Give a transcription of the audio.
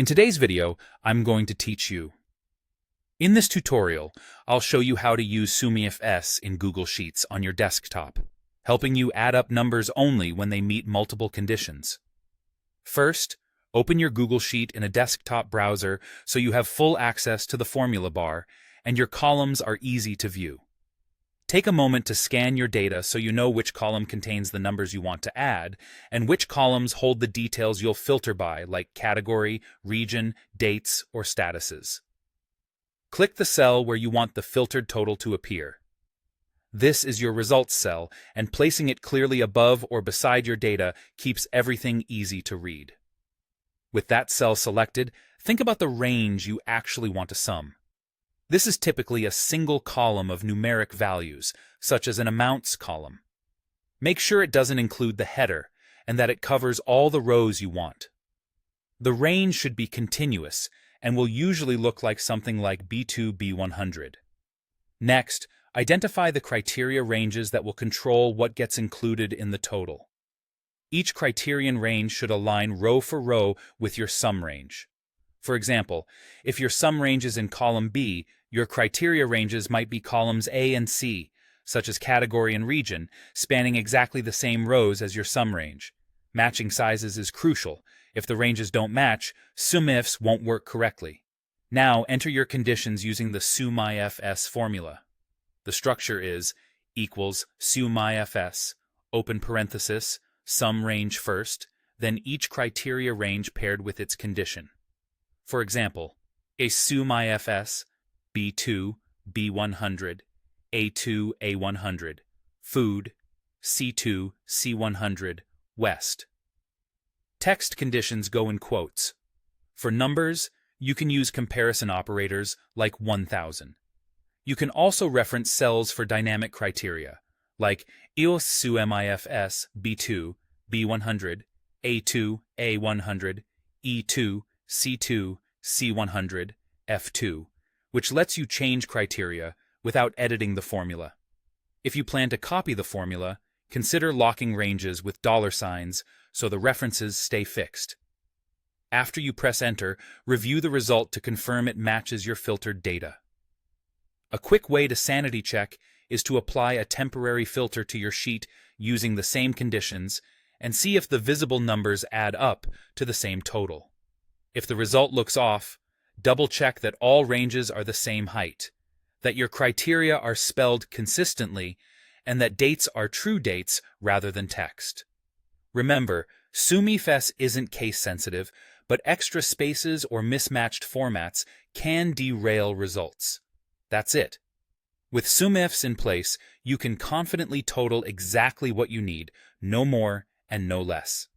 In today's video, I'm going to teach you. In this tutorial, I'll show you how to use SUMIFS in Google Sheets on your desktop, helping you add up numbers only when they meet multiple conditions. First, open your Google Sheet in a desktop browser so you have full access to the formula bar and your columns are easy to view. Take a moment to scan your data so you know which column contains the numbers you want to add and which columns hold the details you'll filter by, like category, region, dates, or statuses. Click the cell where you want the filtered total to appear. This is your results cell, and placing it clearly above or beside your data keeps everything easy to read. With that cell selected, think about the range you actually want to sum. This is typically a single column of numeric values, such as an amounts column. Make sure it doesn't include the header, and that it covers all the rows you want. The range should be continuous, and will usually look like something like B2, B100. Next, identify the criteria ranges that will control what gets included in the total. Each criterion range should align row for row with your sum range. For example, if your sum range is in column B, your criteria ranges might be columns A and C, such as category and region, spanning exactly the same rows as your sum range. Matching sizes is crucial. If the ranges don't match, SUMIFS won't work correctly. Now enter your conditions using the SUMIFS formula. The structure is equals SUMIFS, open parenthesis, sum range first, then each criteria range paired with its condition. For example, a SUMIFS B2, B100, A2, A100, food, C2, C100, West. Text conditions go in quotes. For numbers, you can use comparison operators like 1000. You can also reference cells for dynamic criteria, like EOS SUMIFS B2, B100, A2, A100, E2, C2, C100, F2, which lets you change criteria without editing the formula. If you plan to copy the formula, consider locking ranges with $signs so the references stay fixed. After you press Enter, review the result to confirm it matches your filtered data. A quick way to sanity check is to apply a temporary filter to your sheet using the same conditions and see if the visible numbers add up to the same total. If the result looks off, double-check that all ranges are the same height, that your criteria are spelled consistently, and that dates are true dates rather than text. Remember, SUMIFS isn't case-sensitive, but extra spaces or mismatched formats can derail results. That's it. With SUMIFS in place, you can confidently total exactly what you need, no more and no less.